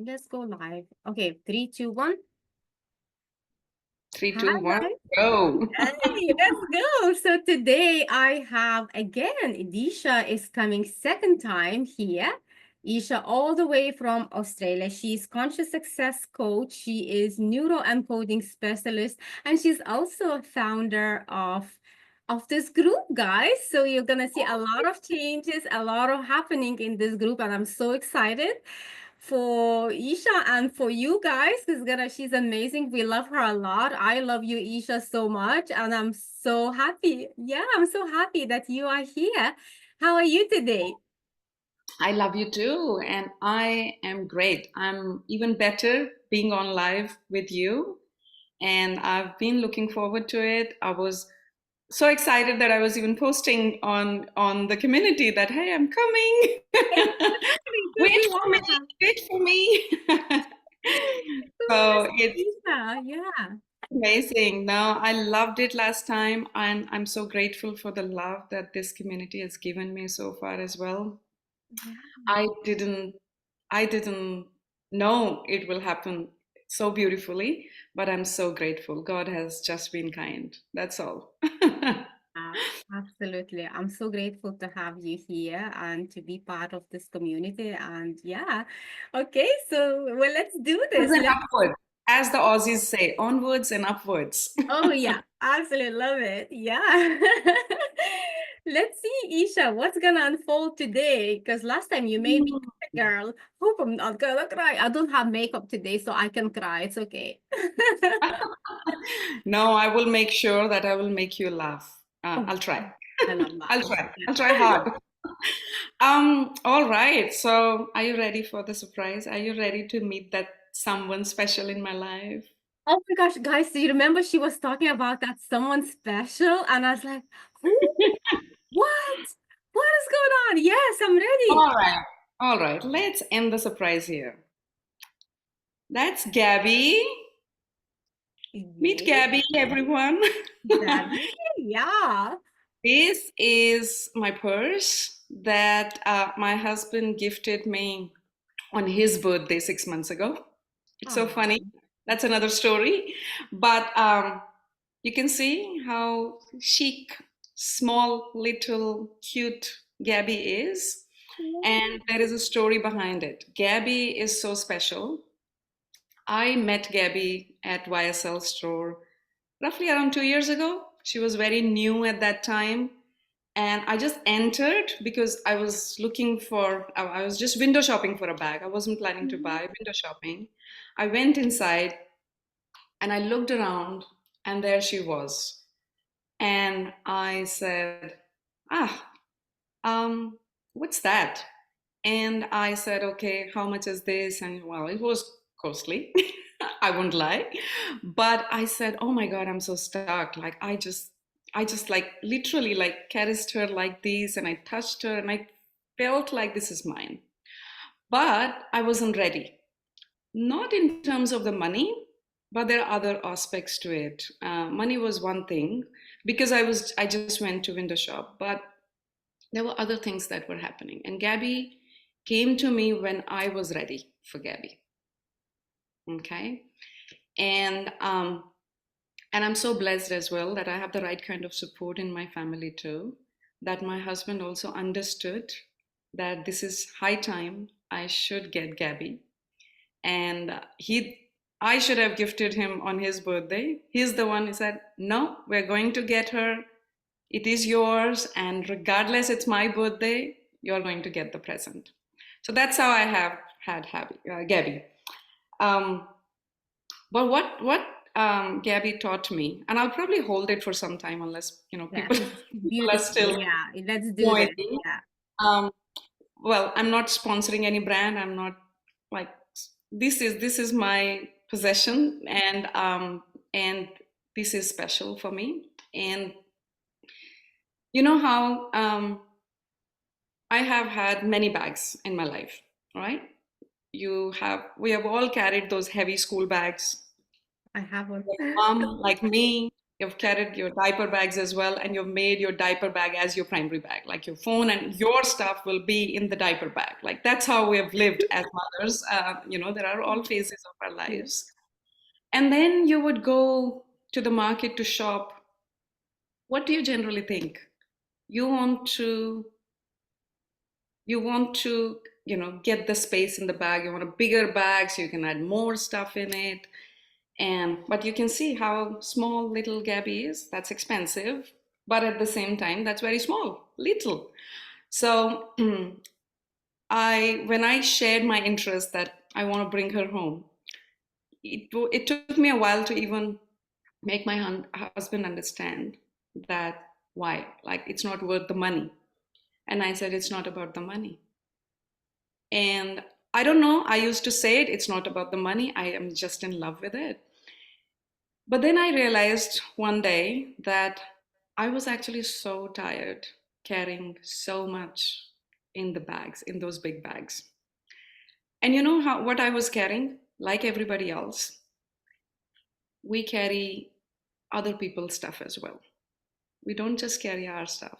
Let's go live. Okay, three, two, one. Three, two, one, Hi. go. Hey, let's go. So today I have again, Isha is coming second time here. Isha, all the way from Australia. She's conscious success coach. She is neuro encoding specialist, and she's also a founder of this group, guys. So you're gonna see a lot of changes, a lot of happening in this group, and I'm so excited for Isha and for you guys because gonna she's amazing. We love her a lot. I love you, Isha, so much, and I'm so happy. Yeah, I'm so happy that you are here. How are you today? I love you too, and I am great. I'm even better being on live with you, and I've been looking forward to it. I was so excited that I was even posting on the community that hey, I'm coming. Exactly, because Wait we for me, want to have wait for me. so So nice, it's Isha. Yeah. amazing. No, I loved it last time, and I'm so grateful for the love that this community has given me so far as well. Yeah. I didn't I didn't know it will happen so beautifully, but I'm so grateful. God has just been kind. That's all. Uh, Absolutely. I'm so grateful to have you here and to be part of this community. And yeah, okay, so well, let's do Onwards this. and upwards, as the Aussies say, onwards and upwards. Oh yeah, absolutely love it. Yeah. Let's see, Isha, what's gonna unfold today? Because last time you made me Mm. cry, girl. Hope I'm not gonna cry. I don't have makeup today, so I can cry. It's okay. No, I will make sure that I will make you laugh. Oh, I'll try. I love that. I'll try. I'll try Yeah. hard. All right. So, are you ready for the surprise? Are you ready to meet that someone special in my life? Oh my gosh, guys, do you remember she was talking about that someone special? And I was like, who? What? What is going on? Yes, I'm ready. All right. All right. Let's end the surprise here. That's Gabby. Meet Yay, Gabby, everyone. Gabby. Yeah. This is my purse that my husband gifted me on his birthday 6 months ago. It's so Oh, funny. That's another story. But you can see how chic, small, little, cute Gabby is. And there is a story behind it. Gabby is so special. I met Gabby at YSL store roughly around 2 years ago. She was very new at that time. And I just entered because I was looking for, I was just window shopping for a bag. I wasn't planning to buy, window shopping. I went inside and I looked around, and there she was. And I said, ah, um, what's that? And I said, okay, how much is this? And well, it was costly. I won't lie. But I said, oh my God, I'm so stuck. Like I just like literally like caressed her like this and I touched her and I felt like this is mine. But I wasn't ready. Not in terms of the money, but there are other aspects to it. Money was one thing because I just went to window shop, but there were other things that were happening. And Gabby came to me when I was ready for Gabby. Okay. And and I'm so blessed as well that I have the right kind of support in my family too. That my husband also understood that this is high time I should get Gabby. And I should have gifted him on his birthday. He's the one who said, no, we're going to get her. It is yours, and regardless it's my birthday, you're going to get the present. So that's how I have had Gabby. Um, but what Gabby taught me, and I'll probably hold it for some time unless yeah, people it's people are beautiful. still Yeah, let's do this. joining. Yeah. Um, well, I'm not sponsoring any brand. I'm not like this is my possession, and this is special for me. And you know how I have had many bags in my life, right? We have all carried those heavy school bags. I have one. Your mom, like me, You've carried your diaper bags as well, and you've made your diaper bag as your primary bag. Like your phone and your stuff will be in the diaper bag. Like that's how we have lived as mothers. There are all phases of our Yeah. lives. And then you would go to the market to shop. What do you generally think? You want to you want to get the space in the bag. You want a bigger bag so you can add more stuff in it. And but you can see how small little Gabby is. That's expensive, but at the same time that's very small, little. So I when I shared my interest that I want to bring her home, it took me a while to even make my husband understand that why, like, it's not worth the money. And I said it's not about the money. And I don't know, I used to say it's not about the money, I am just in love with it. But then I realized one day that I was actually so tired carrying so much in the bags, in those big bags. And you know how what I was carrying? Like everybody else, we carry other people's stuff as well. We don't just carry our stuff.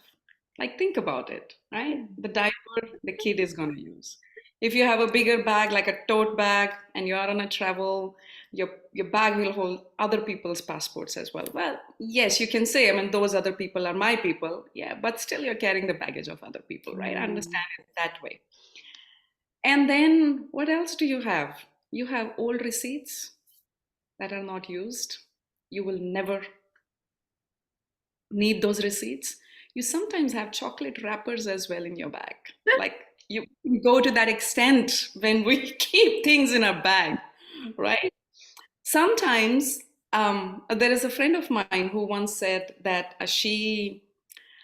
Like, think about it, right? The diaper the kid is going to use. If you have a bigger bag, like a tote bag, and you are on a travel, your bag will hold other people's passports as well. Well, yes, you can say, I mean, those other people are my people. Yeah, but still you're carrying the baggage of other people, right? I Mm. understand it that way. And then what else do you have? You have old receipts that are not used. You will never need those receipts. You sometimes have chocolate wrappers as well in your bag. Like, you go to that extent when we keep things in our bag, right? Sometimes there is a friend of mine who once said that she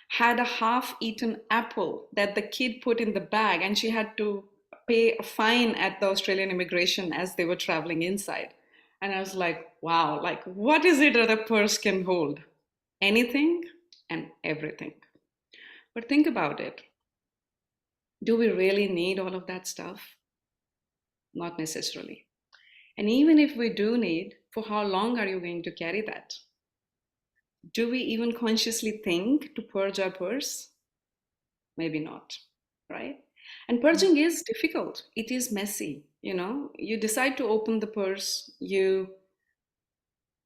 had a half eaten apple that the kid put in the bag, and she had to pay a fine at the Australian immigration as they were traveling inside. And I was like, wow, like, what is it that a purse can hold? Anything and everything. But think about it. Do we really need all of that stuff? Not necessarily. And even if we do need, for how long are you going to carry that? Do we even consciously think to purge our purse? Maybe not, right? And purging is difficult. It is messy. You decide to open the purse,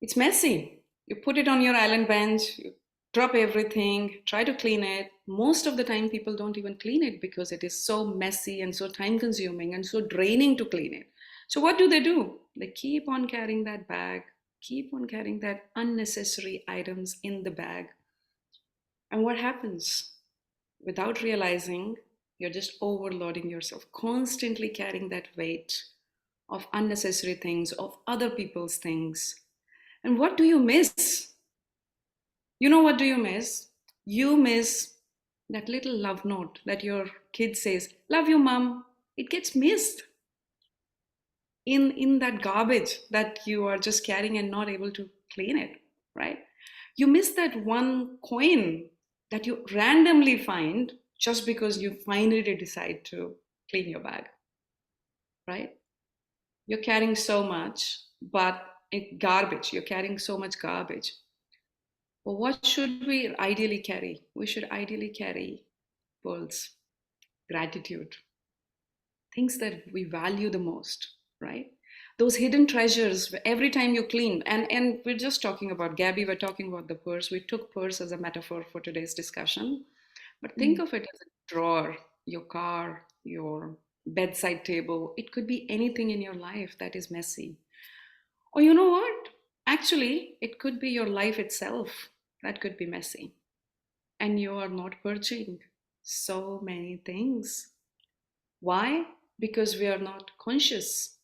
it's messy. You put it on your island bench, you drop everything, try to clean it. Most of the time, people don't even clean it because it is so messy and so time consuming and so draining to clean it. So, what do? They keep on carrying that bag, keep on carrying that unnecessary items in the bag. And what happens? Without realizing, you're just overloading yourself, constantly carrying that weight of unnecessary things, of other people's things. And what do you miss? You know what do you miss? You miss that little love note that your kid says, "Love you, mom." It gets missed in that garbage that you are just carrying and not able to clean it, right? You miss that one coin that you randomly find just because you finally decide to clean your bag, right? You're carrying so much, but garbage. You're carrying so much garbage. Well, what should we ideally carry? We should ideally carry pearls, gratitude, things that we value the most, right? Those hidden treasures every time you clean. And we're just talking about Gabby, we're talking about the purse. We took purse as a metaphor for today's discussion. But think Mm. of it as a drawer, your car, your bedside table. It could be anything in your life that is messy. Or you know what? Actually, it could be your life itself that could be messy. And you are not purging so many things. Why? Because we are not conscious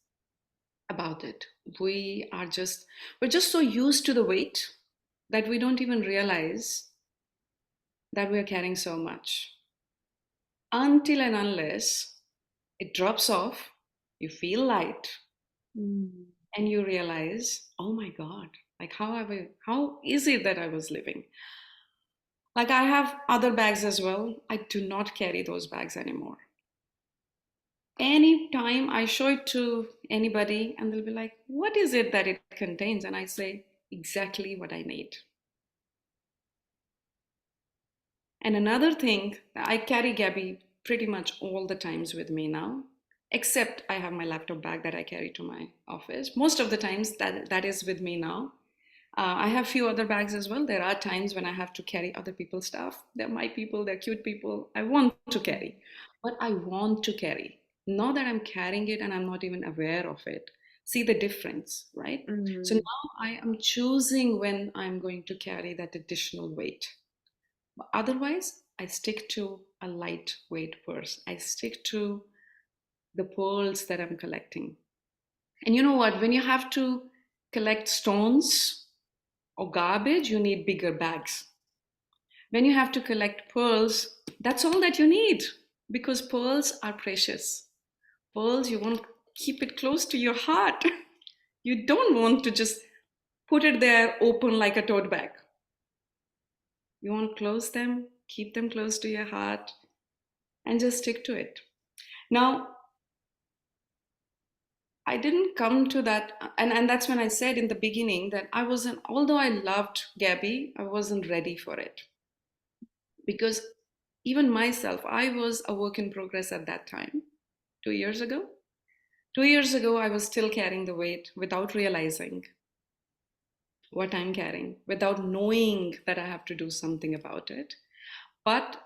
about it. We're just so used to the weight that we don't even realize that we're carrying so much. Until and unless it drops off, you feel light Mm. and you realize, oh my God, like how is it that I was living? Like, I have other bags as well. I do not carry those bags anymore. Anytime I show it to anybody and they'll be like, what is it that it contains? And I say, exactly what I need. And another thing, I carry Gabby pretty much all the times with me now, except I have my laptop bag that I carry to my office. Most of the times that is with me now. I have few other bags as well. There are times when I have to carry other people's stuff. They're my people, they're cute people. I want to carry, but I want to carry. Not that I'm carrying it and I'm not even aware of it. See the difference, right? So Mm. now I am choosing when I'm going to carry that additional weight. Otherwise, I stick to a lightweight purse. I stick to the pearls that I'm collecting. And you know what? When you have to collect stones or garbage, you need bigger bags. When you have to collect pearls, that's all that you need because pearls are precious. Pearls, you want to keep it close to your heart. You don't want to just put it there open like a tote bag. You want to close them, keep them close to your heart, and just stick to it. Now, I didn't come to that, and that's when I said in the beginning that I wasn't, although I loved Gabby, I wasn't ready for it. Because even myself, I was a work in progress at that time, 2 years ago. 2 years ago, I was still carrying the weight without realizing what I'm carrying, without knowing that I have to do something about it. But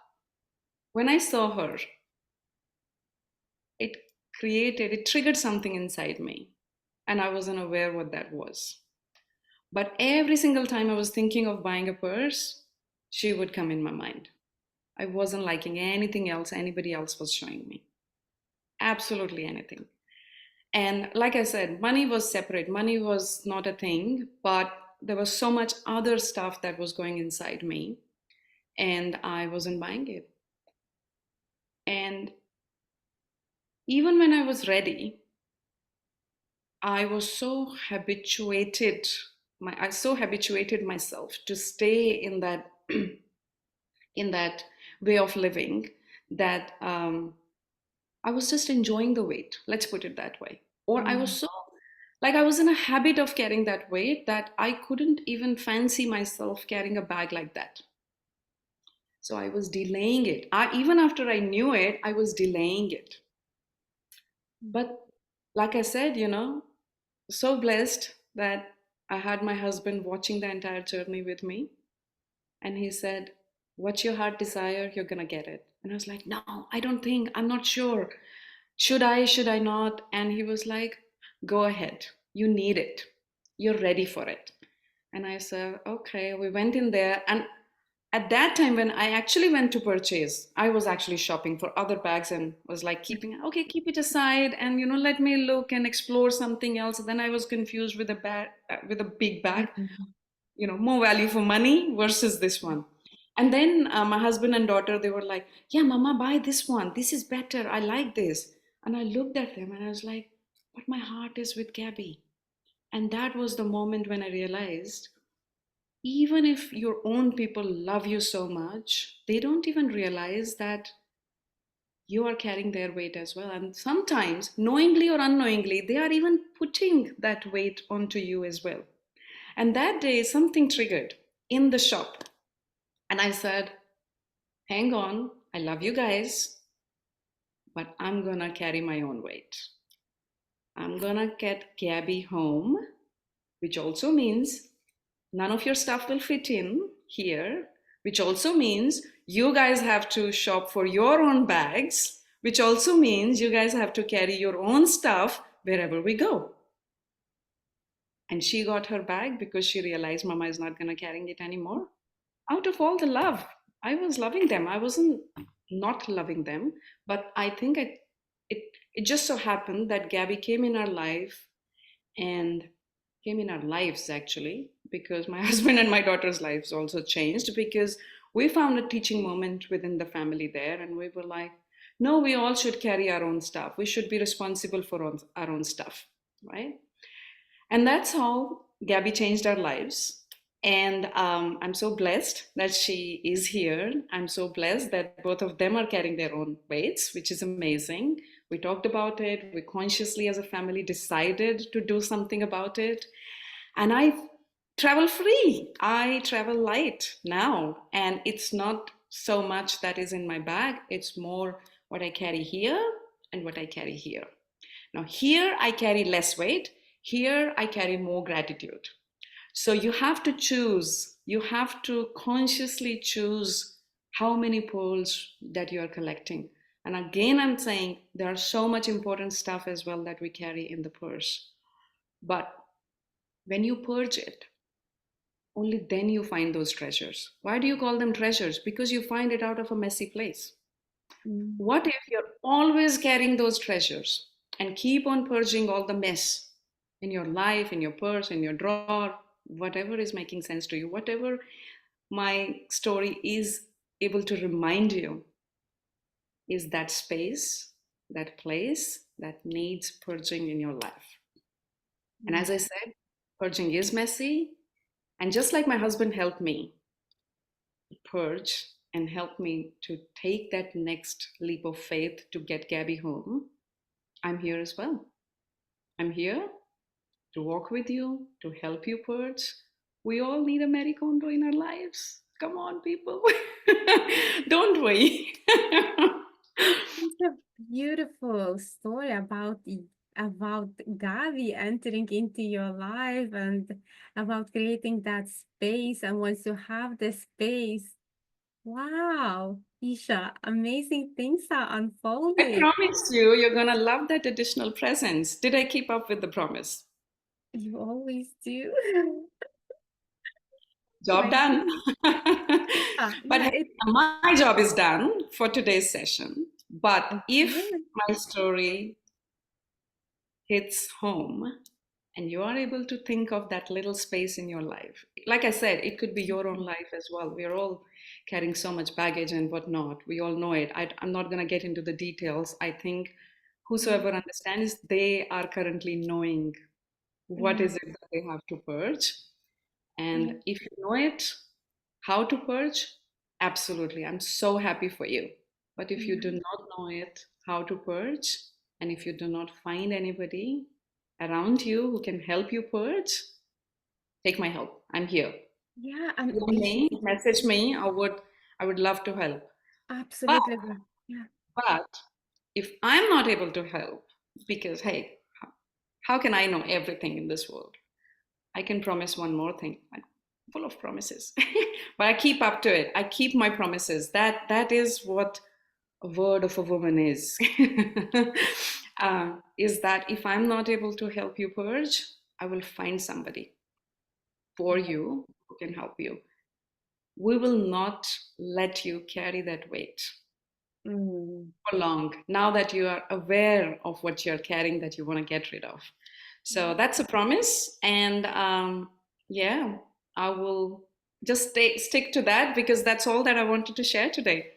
when I saw her, it it triggered something inside me, and I wasn't aware what that was. But every single time I was thinking of buying a purse, she would come in my mind. I wasn't liking anything else anybody else was showing me. Absolutely anything. And like I said, money was separate. Money was not a thing, but there was so much other stuff that was going inside me, and I wasn't buying it. And even when I was ready, I was so habituated, I so habituated myself to stay in that in that way of living that I was just enjoying the weight. Let's put it that way. Or I was Mm. so like I was in a habit of carrying that weight that I couldn't even fancy myself carrying a bag like that. So I was delaying it. Even after I knew it, I was delaying it. But like I said, so blessed that I had my husband watching the entire journey with me. And he said, "What's your heart desire? You're going to get it." And I was like, "No, I don't think, I'm not sure. Should I not?" And he was like, "Go ahead. You need it. You're ready for it." And I said, "Okay." We went in there. And at that time, when I actually went to purchase, I was actually shopping for other bags and was like, okay, keep it aside and, let me look and explore something else. Then I was confused with with a big bag, Mm. more value for money versus this one. And then my husband and daughter, they were like, "Yeah, mama, buy this one. This is better. I like this." And I looked at them and I was like, "But my heart is with Gabby." And that was the moment when I realized even if your own people love you so much, they don't even realize that you are carrying their weight as well. And sometimes, knowingly or unknowingly, they are even putting that weight onto you as well. And that day, something triggered in the shop. And I said, "Hang on, I love you guys, but I'm gonna carry my own weight. I'm gonna get Gabby home, which also means none of your stuff will fit in here, which also means you guys have to shop for your own bags, which also means you guys have to carry your own stuff wherever we go." And she got her bag because she realized mama is not going to carrying it anymore. Out of all the love, I was loving them. I wasn't not loving them, but I think it just so happened that Gabby came in our life and came in our lives actually because my husband and my daughter's lives also changed because we found a teaching moment within the family there and we were like, no, we all should carry our own stuff. We should be responsible for our own stuff, right? And that's how Gabby changed our lives. And I'm so blessed that she is here. I'm so blessed that both of them are carrying their own weights, which is amazing. We talked about it. We consciously, as a family, decided to do something about it. And I travel free. I travel light now. And it's not so much that is in my bag. It's more what I carry here and what I carry here. Now, here I carry less weight. Here I carry more gratitude. So you have to choose, you have to consciously choose how many pearls that you are collecting. And again, I'm saying there are so much important stuff as well that we carry in the purse. But when you purge it, only then you find those treasures. Why do you call them treasures? Because you find it out of a messy place. Mm. What if you're always carrying those treasures and keep on purging all the mess in your life, in your purse, in your drawer, whatever is making sense to you, whatever my story is able to remind you is that space, that place that needs purging in your life. And Mm. as I said, purging is messy. And just like my husband helped me purge and help me to take that next leap of faith to get Gabby home, I'm here as well. I'm here to walk with you, to help you purge. We all need a Mary Kondo in our lives. Come on, people. Don't we? It's a beautiful story about about Gavi entering into your life and about creating that space. And once you have the space, wow, Isha, amazing things are I unfolding. promise you, you're going to love that additional presence. Did I keep up with the promise? You always do. Job My done. goodness. But Yeah, hey, it my job is done for today's session. But if okay. my story hits home and you are able to think of that little space in your life, like I said, it could be your own life as well. We are all carrying so much baggage and whatnot. We all know it. I'm not going to get into the details. I think Mm, whosoever understands, they are currently knowing what yeah, is it that they have to purge. yeah, And if you know it, how to purge, absolutely. I'm so happy for you. But if you do yeah. not know it, how to purge, and if you do not find anybody around you who can help you purge, take my help. I'm here. Yeah, and Call me, message me. I would love to help. But absolutely. Yeah. but if I'm not able to help, because hey, how can I know everything in this world? I can promise one more thing. I'm full of promises, but I keep up to it. I keep my promises. That is what a word of a woman is. Is that if I'm not able to help you purge, I will find somebody for you who can help you. We will not let you carry that weight Mm, for long. Now that you are aware of what you're carrying, that you want to get rid of. So yeah. that's a promise. And yeah, I will just stick to that because that's all that I wanted to share today.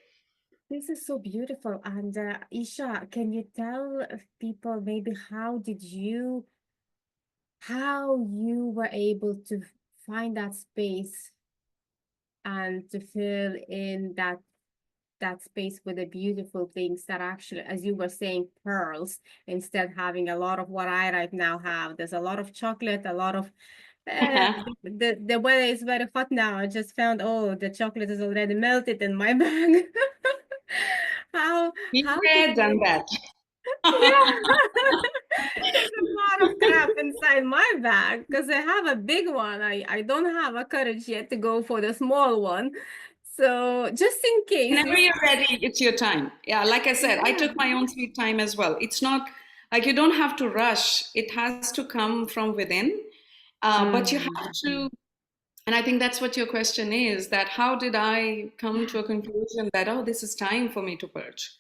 This is so beautiful. And Isha, can you tell people maybe how you were able to find that space and to fill in that space with the beautiful things that actually, as you were saying, pearls, instead having a lot of what I right now have. There's a lot of chocolate, a lot of the weather is very hot now. I just found, oh, the chocolate is already melted in my bag. Been How did there, done you? that. Yeah. There's a lot of crap inside my bag because I have a big one. I don't have a courage yet to go for the small one. So just in case Whenever this, you're ready, it's your time. Yeah, like I said, I yeah. took my own sweet time as well. It's not like you don't have to rush, it has to come from within. But you have Mm, to, and I think that's what your question is, that how did I come to yeah, a conclusion that, oh, this is time for me to purge?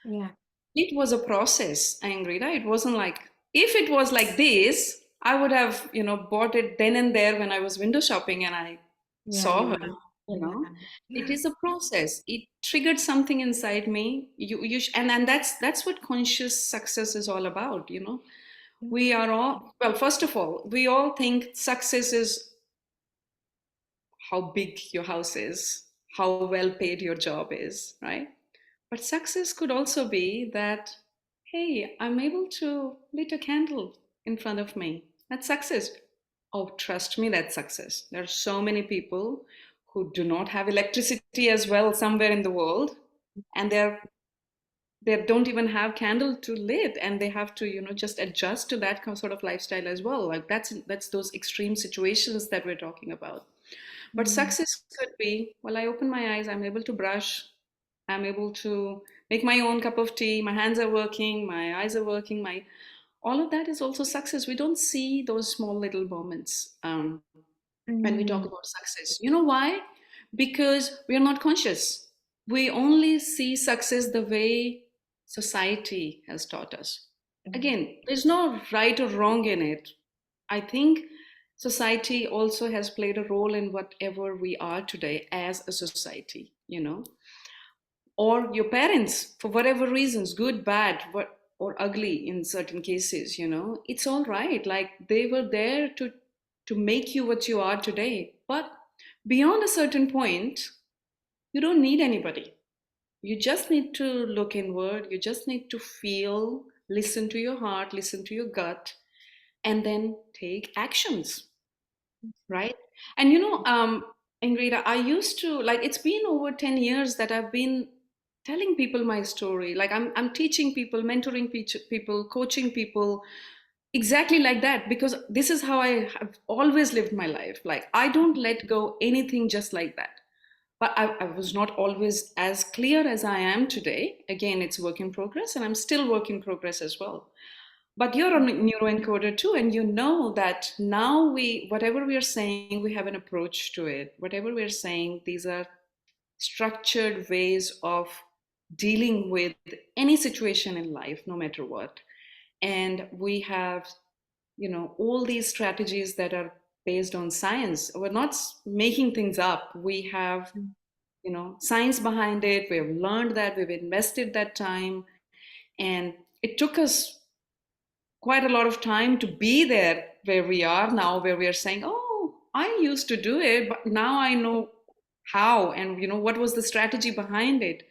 yeah, It was a process, Angrita. It wasn't like, if it was like this, I would have, bought it then and there when I was window shopping and I yeah, saw her, you yeah, know. It yeah, is a process. It triggered something inside me. And that's what conscious success is all about. yeah, We are all, well, first of all, we all think success is how big your house is, how well paid your job is, right? But success could also be that, hey, I'm able to lit a candle in front of me. That's success. Oh, trust me, that's success. There are so many people who do not have electricity as well somewhere in the world, and they don't even have candle to lit, and they have to, just adjust to that sort of lifestyle as well. Like that's those extreme situations that we're talking about. But Mm, success could be, well, I open my eyes, I'm able to brush, I'm able to make my own cup of tea, my hands are working, my eyes are working, my all of that is also success. We don't see those small little moments when we talk mm, about success. You know why? Because we are not conscious. We only see success the way society has taught us. mm, Again, there's no right or wrong in it. I think society also has played a role in whatever we are today as a society, or your parents, for whatever reasons, good, bad, or ugly in certain cases, it's all right. Like they were there to make you what you are today. But beyond a certain point, you don't need anybody. You just need to look inward. You just need to feel, listen to your heart, listen to your gut, and then take actions, right? And Ingrida, I used to, like, it's been over 10 years that I've been telling people my story. Like I'm teaching people, mentoring people, coaching people exactly like that, because this is how I have always lived my life. Like I don't let go anything just like that. But I was not always as clear as I am today. Again, it's work in progress, and I'm still work in progress as well. But you're a neuroencoder too, and you know that now whatever we are saying, we have an approach to it. Whatever we're saying, these are structured ways of dealing with any situation in life, no matter what. And we have, all these strategies that are based on science. We're not making things up. We have, mm. science behind it. We have learned that, we've invested that time, and it took us quite a lot of time to be there where we are now, where we are saying, oh, I used to do it, but now I know how, and what was the strategy behind it.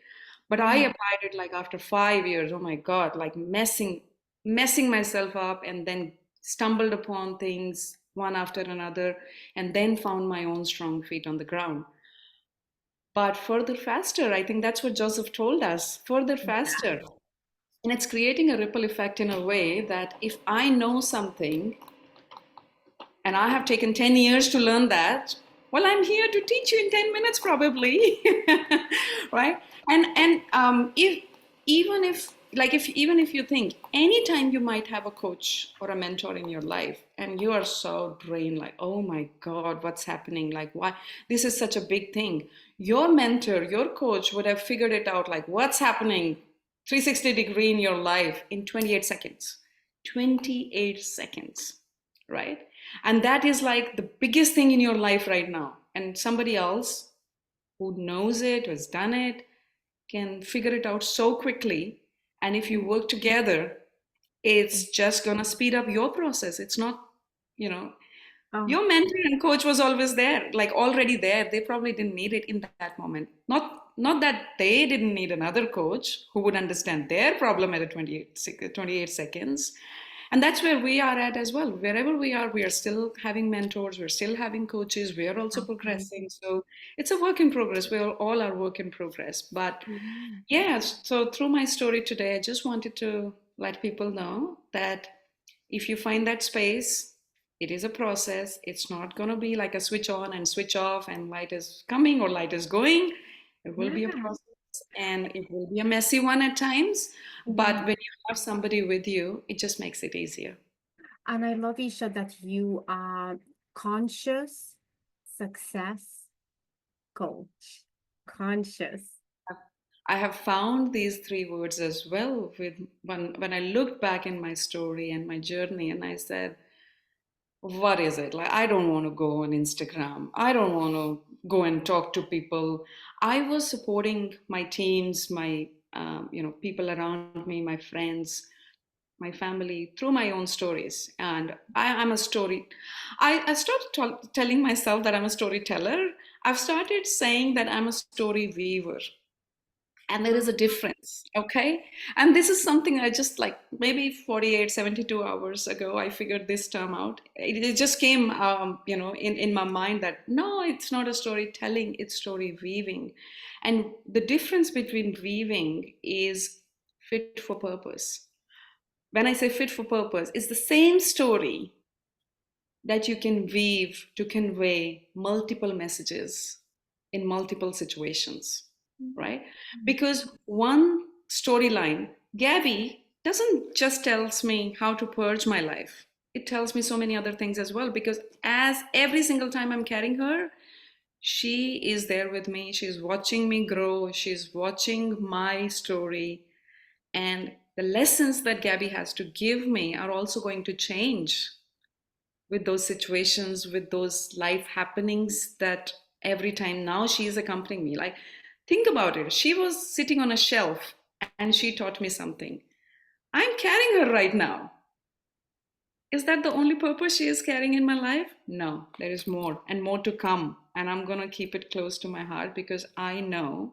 But I Mm. applied it like after 5 years. Oh my God, like messing myself up, and then stumbled upon things one after another, and then found my own strong feet on the ground. But further faster, I think that's what Joseph told us, further faster. And it's creating a ripple effect in a way that if I know something and I have taken 10 years to learn that, well, I'm here to teach you in 10 minutes probably. Right? And if even if you think anytime you might have a coach or a mentor in your life and you are so drained, like, oh my God, what's happening? Like, why this is such a big thing? Your mentor, your coach would have figured it out, like what's happening 360-degree in your life in 28 seconds. 28 seconds, right? And that is like the biggest thing in your life right now. And somebody else who knows it, who has done it, can figure it out so quickly. And if you work together, it's just going to speed up your process. It's not, you know, Oh, your mentor and coach was always there, like already there. They probably didn't need it in that moment. Not that they didn't need another coach who would understand their problem at a 28 seconds. And that's where we are at as well. Wherever we are still having mentors, we're still having coaches, we are also okay. progressing. So it's a work in progress. We all are work in progress. But Mm, yes, so through my story today, I just wanted to let people know that if you find that space, it is a process. It's not going to be like a switch on and switch off and light is coming or light is going. It will be a yeah. process, and it will be a messy one at times. But Mm. when you have somebody with you, it just makes it easier. And I love, Isha, that you are conscious success coach. Conscious. I have found these three words as well with when I looked back in my story and my journey, and I said, what is it? Like, I don't want to go on Instagram. I don't want to go and talk to people. I was supporting my teams, my people around me, my friends, my family through my own stories. And I'm a story. I started telling myself that I'm a storyteller. I've started saying that I'm a story weaver. and there is a difference. Okay, and this is something I just like maybe 48, 72 hours ago I figured this term out. It just came in my mind that no, it's not a storytelling, it's story weaving. And the difference between weaving is fit for purpose. When I say fit for purpose, it's the same story that you can weave to convey multiple messages in multiple situations, right? Because one storyline, Gabby doesn't just tells me how to purge my life. It tells me so many other things as well, because as every single time I'm carrying her, she is there with me. She's watching me grow. She's watching my story. And the lessons that Gabby has to give me are also going to change with those situations, with those life happenings that every time now she is accompanying me. Like, think about it. She was sitting on a shelf and she taught me something. I'm carrying her right now. Is that the only purpose she is carrying in my life? No, there is more and more to come. And I'm going to keep it close to my heart because I know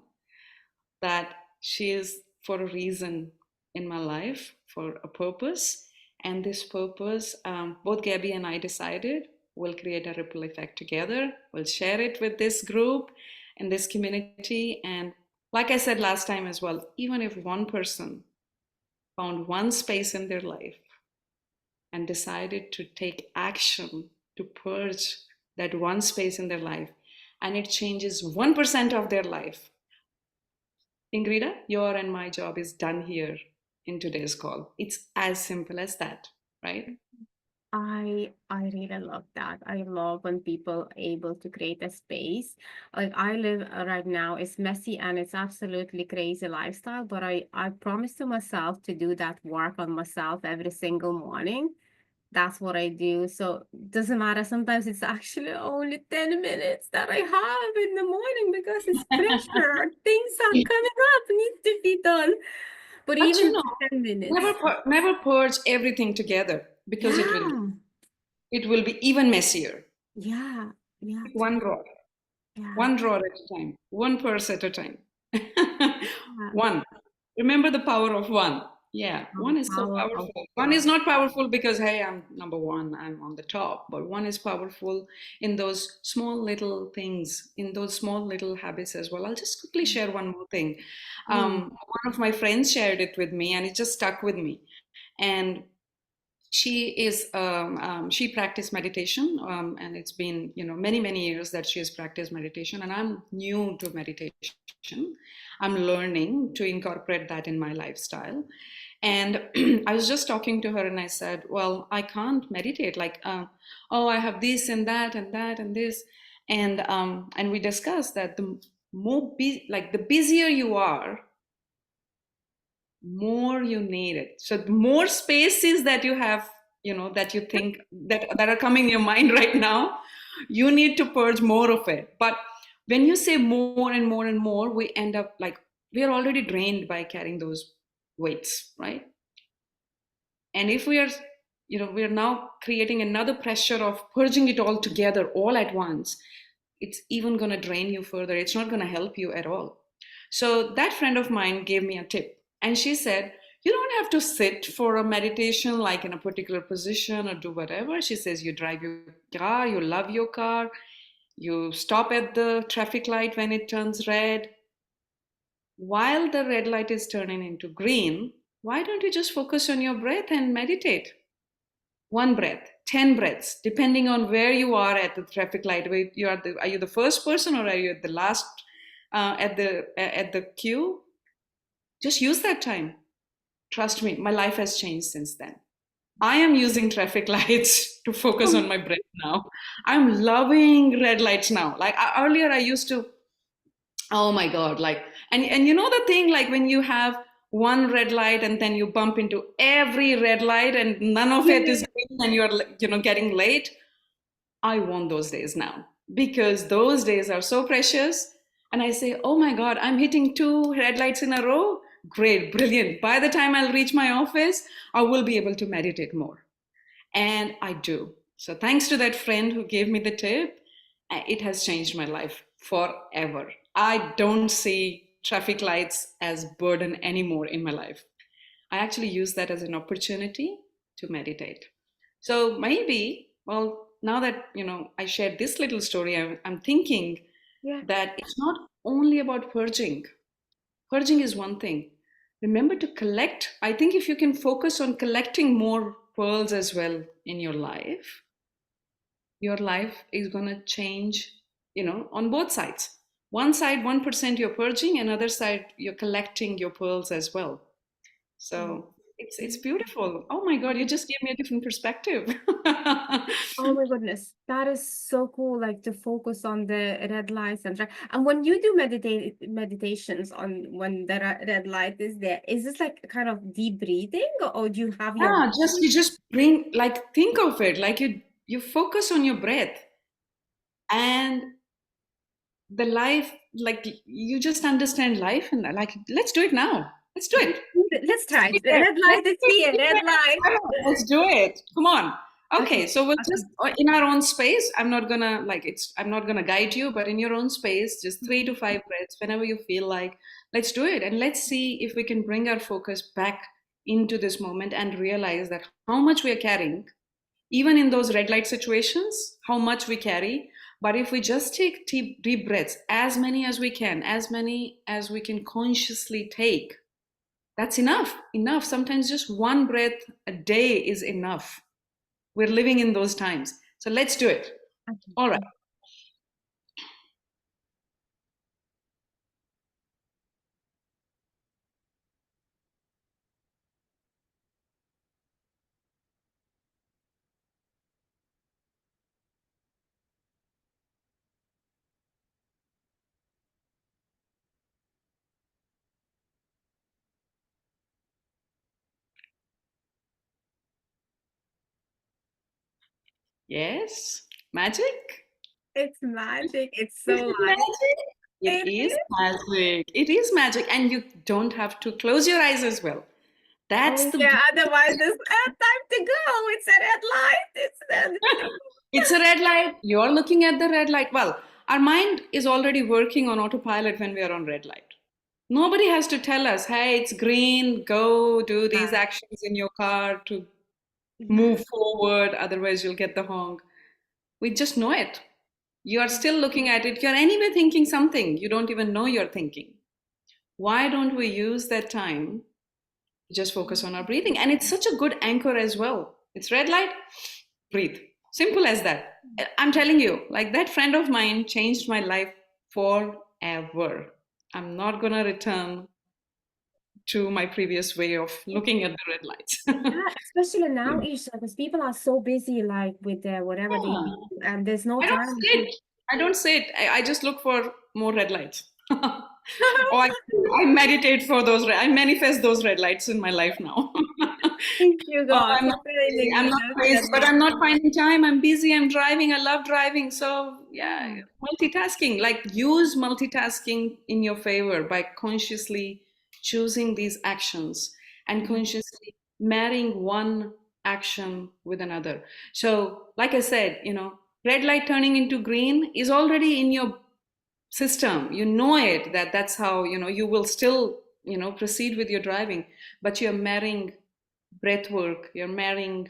that she is for a reason in my life, for a purpose. And this purpose, both Gabby and I decided we'll create a ripple effect together. We'll share it with this group and this community. And like I said last time as well, even if one person found one space in their life and decided to take action to purge that one space in their life, and it changes 1% of their life, Ingrida, your and my job is done here in today's call. It's as simple as that, right? I really love that. I love when people are able to create a space. Like I live right now, it's messy and it's absolutely crazy lifestyle, but I promise to myself to do that work on myself every single morning. That's what I do. So doesn't matter. Sometimes it's actually only 10 minutes that I have in the morning because it's pressure. Things are coming up, needs to be done. But But even 10 minutes. never purge everything together because Yeah. it will be even messier. Yeah. Yeah. Pick one Yeah. drawer at a time, one purse at a time. Yeah. One. Remember the power of one. Yeah, The one is so power of powerful. One is one. not powerful because, hey, I'm number one, I'm on the top, but one is powerful in those small little things, in those small little habits as well. I'll just quickly share one more thing. Please. One of my friends shared it with me and it just stuck with me. And she practiced meditation, and it's been many years that she has practiced meditation, and I'm new to meditation. I'm learning to incorporate that in my lifestyle. And I was just talking to her and I said, well, I can't meditate like, oh, I have this and that and that and this. And we discussed that like the busier you are, more you need it. So the more spaces that you have, that you think that are coming in your mind right now, you need to purge more of it. But when you say more and more and more, we end up like we are already drained by carrying those weights, right? And if we are now creating another pressure of purging it all together all at once, it's even going to drain you further. It's not going to help you at all. So that friend of mine gave me a tip, and she said, you don't have to sit for a meditation like in a particular position or do whatever. She says you drive your car, you love your car, you stop at the traffic light when it turns red. While the red light is turning into green, why don't you just focus on your breath and meditate? One breath, 10 breaths, depending on where you are at the traffic light. Are you the first person or are you at the last, at the queue? Just use that time. Trust me, my life has changed since then. I am using traffic lights to focus on my breath now. I'm loving red lights now. Like earlier, I used to, oh my God, like, and you know the thing, like when you have one red light and then you bump into every red light and none of it is green and you're, getting late. I want those days now because those days are so precious. And I say, oh my God, I'm hitting two red lights in a row. Great, brilliant. By the time I'll reach my office, I will be able to meditate more. And I do. So thanks to that friend who gave me the tip, it has changed my life forever. I don't see traffic lights as burden anymore in my life. I actually use that as an opportunity to meditate. So maybe, well, now that I shared this little story, I'm thinking Yeah. that it's not only about purging. Purging is one thing. Remember to collect. I think if you can focus on collecting more pearls as well in your life is going to change, on both sides. One side, 1% you're purging, another side, you're collecting your pearls as well. Oh. So it's beautiful. Oh my God, you just gave me a different perspective. Oh my goodness, that is so cool. Like to focus on the red lights and when you do meditations on when the red light is there, is this like kind of deep breathing or do you have your Yeah, just body? you just bring like think of it like you focus on your breath and the life like you just understand life and like let's do it now. Let's do it. Let's try Be it. The there. red Let's light is be here. Red there. light. Come on, let's do it. Come on. Okay. Okay, so we'll Okay. just in our own space. I'm not gonna guide you, but in your own space, just 3 to 5 breaths whenever you feel like. Let's do it, and let's see if we can bring our focus back into this moment and realize that how much we are carrying, even in those red light situations, how much we carry. But if we just take deep breaths, as many as we can, as many as we can consciously take, that's enough. Enough. Sometimes just one breath a day is enough. We're living in those times. So let's do it. All right. Okay. Yes. Magic. It's magic. It's Is so it light. magic? It It is is. magic. It is magic. And you don't have to close your eyes as well. That's Oh the yeah, otherwise it's time to go. It's a red light. It's the it's a red light. You're looking at the red light. Well, our mind is already working on autopilot when we are on red light. Nobody has to tell us, hey, it's green, go do these yeah. actions in your car to Yeah. move forward, otherwise, you'll get the honk. We just know it. You are still looking at it. You're anyway thinking something you don't even know you're thinking. Why don't we use that time to just focus on our breathing? And it's such a good anchor as well. It's red light, breathe. Simple as that. I'm telling you, like that friend of mine changed my life forever. I'm not going to return to my previous way of looking at the red lights. Yeah, especially now, Isha, because people are so busy, like with their whatever they do, Yeah. and there's no I don't time say to. it. I don't say it. I just look for more red lights. Or I meditate for those. I manifest those red lights in my life now. Thank you, Oh, God, I'm for not crazy. filling I'm me not those crazy, red but I'm not lights. finding time. I'm busy. I'm driving. I love driving. So, yeah, Yeah. multitasking. Like, use multitasking in your favor by consciously choosing these actions and Mhm. consciously marrying one action with another. So, like I said, red light turning into green is already in your system. You know it that that's how, you will still, proceed with your driving, but you're marrying breath work, you're marrying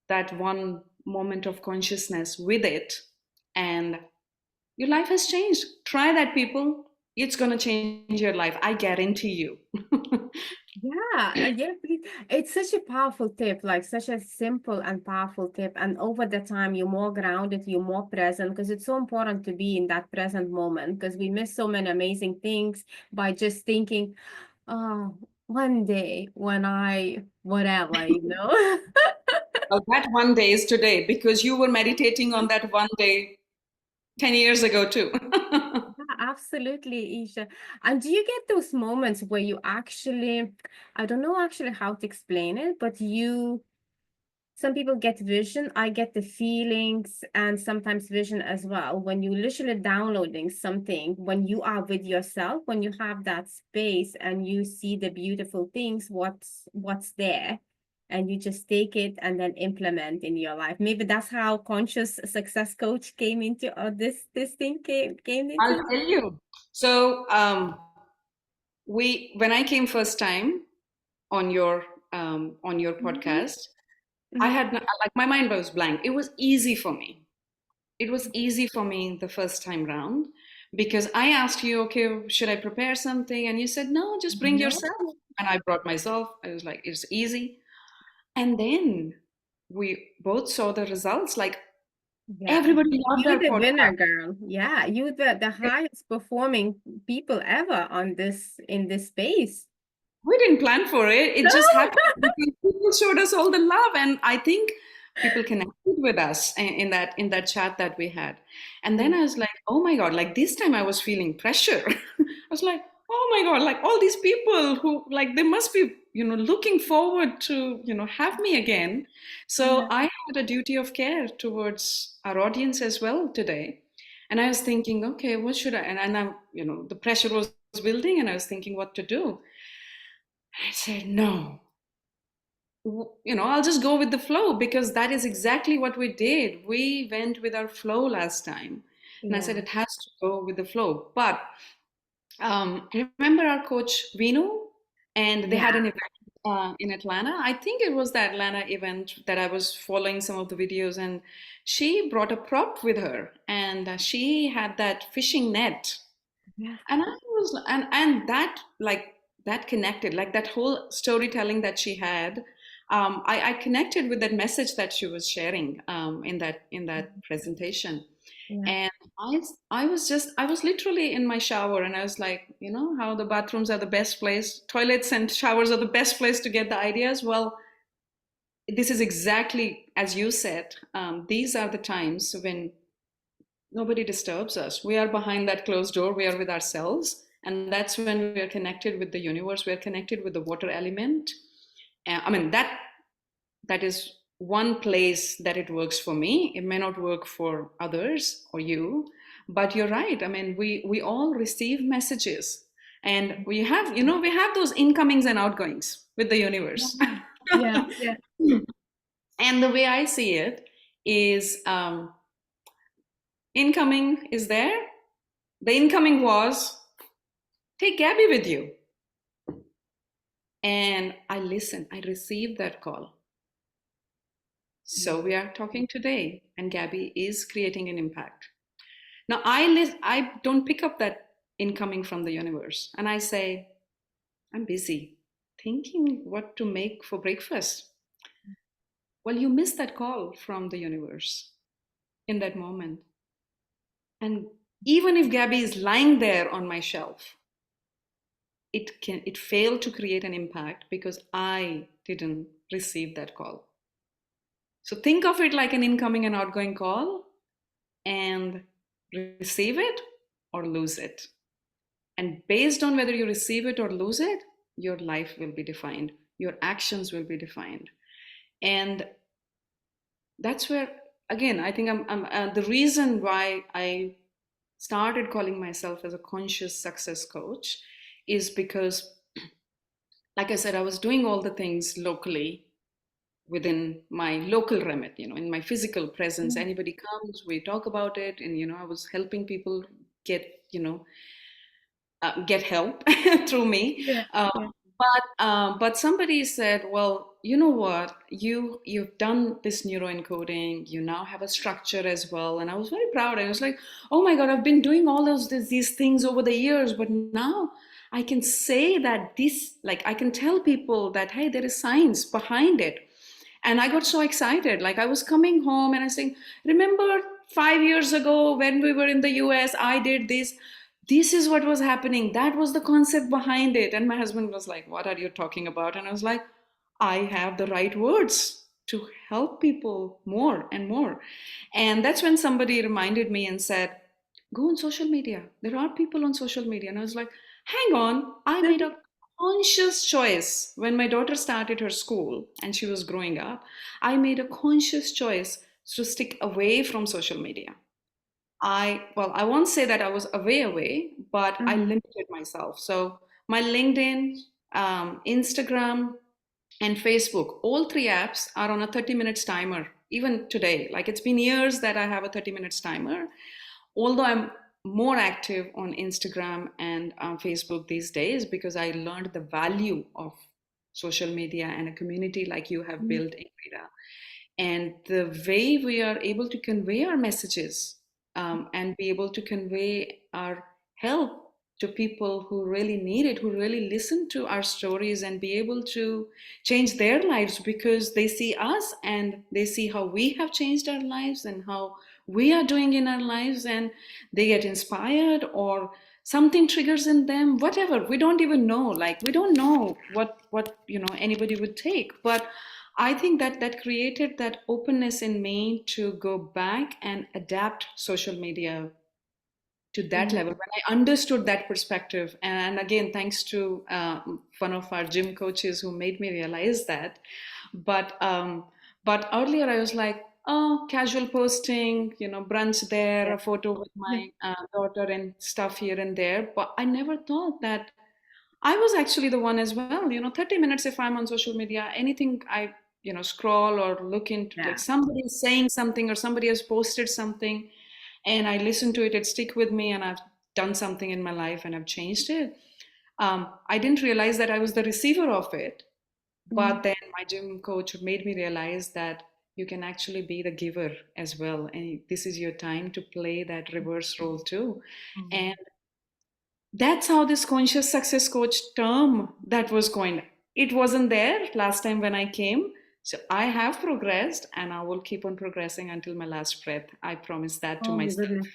that one moment of consciousness with it, and your life has changed. Try that, people. It's going to change your life. I guarantee you. Yeah, yeah, it's such a powerful tip, like such a simple and powerful tip. And over the time, you're more grounded, you're more present, because it's so important to be in that present moment, because we miss so many amazing things by just thinking, oh, one day when I, whatever, you know? Well, that one day is today because you were meditating on that one day 10 years ago, too. Yeah, absolutely, Isha. And do you get those moments where you actually, I don't know actually how to explain it, but some people get vision. I get the feelings and sometimes vision as well. When you literally downloading something, when you are with yourself, when you have that space and you see the beautiful things, what's there, and you just take it and then implement in your life. Maybe that's how conscious success coach came into this thing came I'll into. tell you. So, we when I came first time on your Mhm. podcast, I had like my mind was blank. It was easy for me. It was easy for me the first time round because I asked you, okay, should I prepare something? And you said, no, just bring No. yourself. And I brought myself. I was like, it's easy. And then we both saw the results. Like Yeah. everybody loved You our the winner, podcast. girl. Yeah, you the highest performing people ever on this in this space. We didn't plan for it. It No. just happened because people showed us all the love, and I think people connected with us in that chat that we had. And then Yeah. I was like, oh my God! Like this time, I was feeling pressure. I was like, oh my God! Like all these people who like they must be looking forward to have me again. So Yeah. I had a duty of care towards our audience as well today. And I was thinking, okay, what should I? And I'm the pressure was building, and I was thinking what to do. I said, no, I'll just go with the flow because that is exactly what we did. We went with our flow last time. And I said, Yeah. it has to go with the flow. But remember our coach, Vinu? And they had an Yeah. event in Atlanta. I think it was the Atlanta event that I was following some of the videos. And she brought a prop with her. And she had that fishing net, Yeah. and I was and that like that connected, like that whole storytelling that she had. I connected with that message that she was sharing in that presentation. Yeah. And I was literally in my shower, and I was like, how the bathrooms are the best place, toilets and showers are the best place to get the ideas. Well, this is exactly as you said. These are the times when nobody disturbs us. We are behind that closed door, we are with ourselves. And that's when we are connected with the universe, we are connected with the water element. I mean, that is one place that it works for me. It may not work for others or you, but you're right. I mean, we all receive messages, and we have those incomings and outgoings with the universe. Yeah. Yeah. And the way I see it is, incoming is there. The incoming was, take Gabby with you. And I listened, I received that call. So we are talking today, and Gabby is creating an impact. Now I don't pick up that incoming from the universe, and I say, I'm busy thinking what to make for breakfast. Well, you missed that call from the universe in that moment. And even if Gabby is lying there on my shelf, it failed to create an impact because I didn't receive that call. So think of it like an incoming and outgoing call, and receive it or lose it. And based on whether you receive it or lose it, your life will be defined, your actions will be defined. And that's where, again, I think I'm the reason why I started calling myself as a conscious success coach is because, like I said, I was doing all the things locally within my local remit, in my physical presence. Anybody comes, we talk about it, and I was helping people get, get help through me. Yeah. Uh, Yeah. but somebody said, well, you know what, you've done this neuroencoding, you now have a structure as well. And I was very proud. I was like, oh my God, I've been doing all these things over the years, but now I can say that this, like, I can tell people that, hey, there is science behind it. And I got so excited. Like I was coming home and I saying, remember 5 years ago when we were in the US, I did this. This is what was happening. That was the concept behind it. And my husband was like, what are you talking about? And I was like, I have the right words to help people more and more. And that's when somebody reminded me and said, go on social media. There are people on social media. And I was like, hang on. I made a conscious choice when my daughter started her school and she was growing up. I made a conscious choice to stick away from social media. I won't say that I was away, but I Mhm. limited myself. So my LinkedIn, Instagram, and Facebook, all three apps are on a 30 minutes timer, even today. Like it's been years that I have a 30 minutes timer. Although I'm more active on Instagram and Facebook these days because I learned the value of social media and a community like you have Mm, built in Vida. And the way we are able to convey our messages and be able to convey our help to people who really need it, who really listen to our stories and be able to change their lives because they see us and they see how we have changed our lives and how we are doing in our lives, and they get inspired or something triggers in them, whatever. We don't even know, like we don't know what anybody would take, but I think that that created that openness in me to go back and adapt social media to that mm, level when I understood that perspective. And again, thanks to one of our gym coaches who made me realize that. But earlier I was like, oh, casual posting, brunch there, yeah. a photo with Yeah. my daughter and stuff here and there. But I never thought that I was actually the one as well. 30 minutes if I'm on social media, anything I, scroll or look into, like Yeah. somebody is saying something or somebody has posted something and I listen to it, it stick with me and I've done something in my life and I've changed it. I didn't realize that I was the receiver of it. But Mm, then my gym coach made me realize that you can actually be the giver as well. And this is your time to play that reverse role too. And mm. that's how this conscious success coach term that was coined. It wasn't there last time when I came. So I have progressed and I will keep on progressing until my last breath. I promise that to Oh my myself. goodness.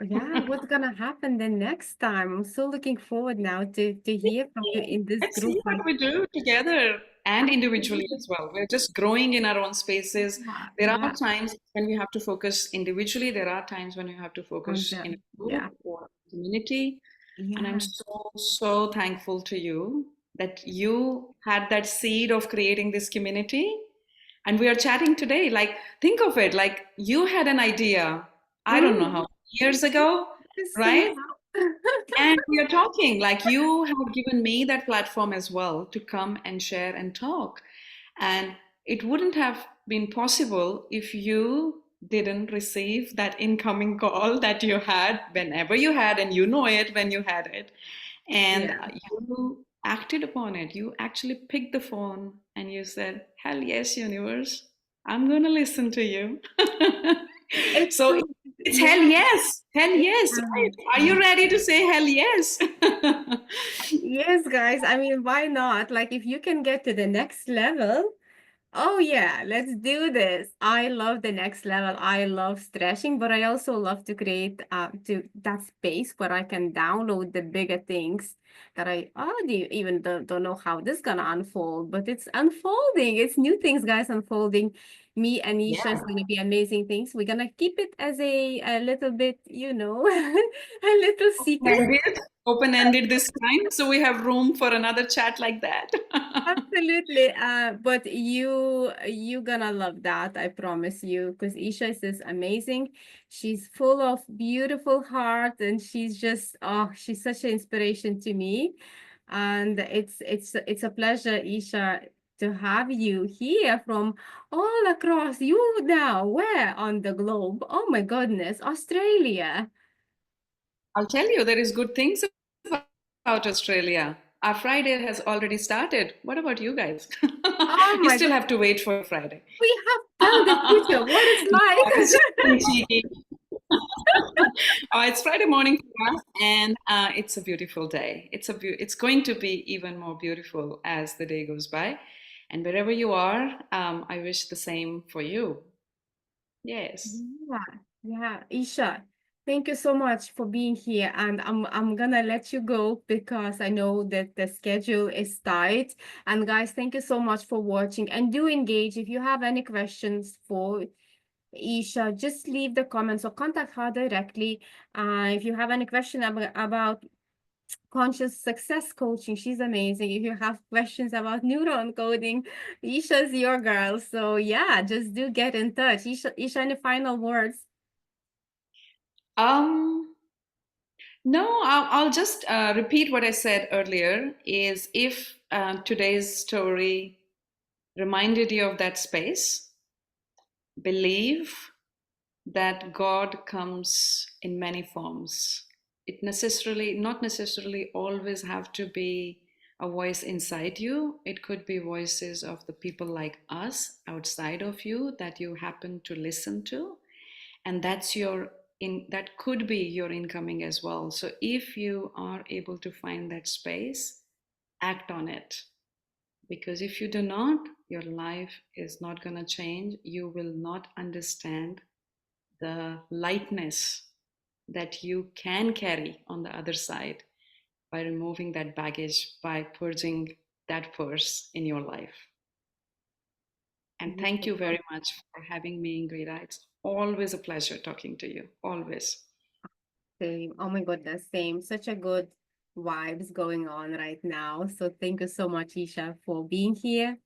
Yeah, what's gonna happen the next time? I'm so looking forward now to hear from you in this Let's see group. what we do together and individually Absolutely. as well. We're just growing in our own spaces. Yeah, There are yeah. times when you have to focus individually, there are times when you have to On focus in a them. group Yeah. or community. And I'm Yeah. so, so thankful to you that you had that seed of creating this community. And we are chatting today. Like, think of it, like you had an idea, I don't know Mm, how, years ago, right? somehow. And we are talking, like you have given me that platform as well to come and share and talk. And it wouldn't have been possible if you didn't receive that incoming call that you had whenever you had, and you know it when you had it. And Yeah. you acted upon it. You actually picked the phone and you said, hell yes, universe, I'm going to listen to you. It's So so, it's hell yeah. yes, hell yes, right? Are you ready to say hell yes? Yes, guys. I mean, why not? Like, if you can get to the next level, oh yeah, let's do this. I love the next level. I love stretching, but I also love to create to that space where I can download the bigger things that I already even don't know how this gonna unfold, but it's unfolding. It's new things, guys, unfolding. Me and Isha is Yeah. gonna be amazing things. We're gonna keep it as a little bit, a little secret. Open-ended, open-ended this time, so we have room for another chat like that. Absolutely. But you gonna love that, I promise you, because Isha is just amazing. She's full of beautiful heart and she's such an inspiration to me. And it's a pleasure, Isha, to have you here from all across you now. Where on the globe? Oh my goodness, Australia. I'll tell you, there is good things about Australia. Our Friday has already started. What about you guys? Oh You my still God. have to wait for Friday. We have done the future. What it's No, I was just like. being cheeky. It's Friday morning for us, and it's a beautiful day. It's going to be even more beautiful as the day goes by. And wherever you are, I wish the same for you. Yes. Yeah, yeah, Isha, thank you so much for being here. And I'm gonna let you go because I know that the schedule is tight. And guys, thank you so much for watching. And do engage if you have any questions for Isha, just leave the comments or contact her directly. If you have any question about conscious success coaching, she's amazing. If you have questions about neuron coding, Isha's your girl. So yeah, just do get in touch. Isha, any final words? Um, no, I'll just repeat what I said earlier is if today's story reminded you of that space, believe that God comes in many forms it necessarily, not necessarily always have to be a voice inside you. It could be voices of the people like us outside of you that you happen to listen to, and that's your in that could be your incoming as well. So if you are able to find that space, act on it, because if you do not, your life is not going to change. You will not understand the lightness that you can carry on the other side by removing that baggage, by purging that purse in your life. And thank you very much for having me, Ingrida. It's always a pleasure talking to you. Always. Same. Oh my goodness, same. Such a good vibes going on right now. So thank you so much, Isha, for being here.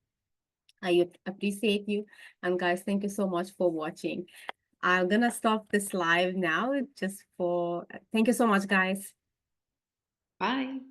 I appreciate you. And guys, thank you so much for watching. I'm gonna stop this live now just for thank you so much, guys. Bye.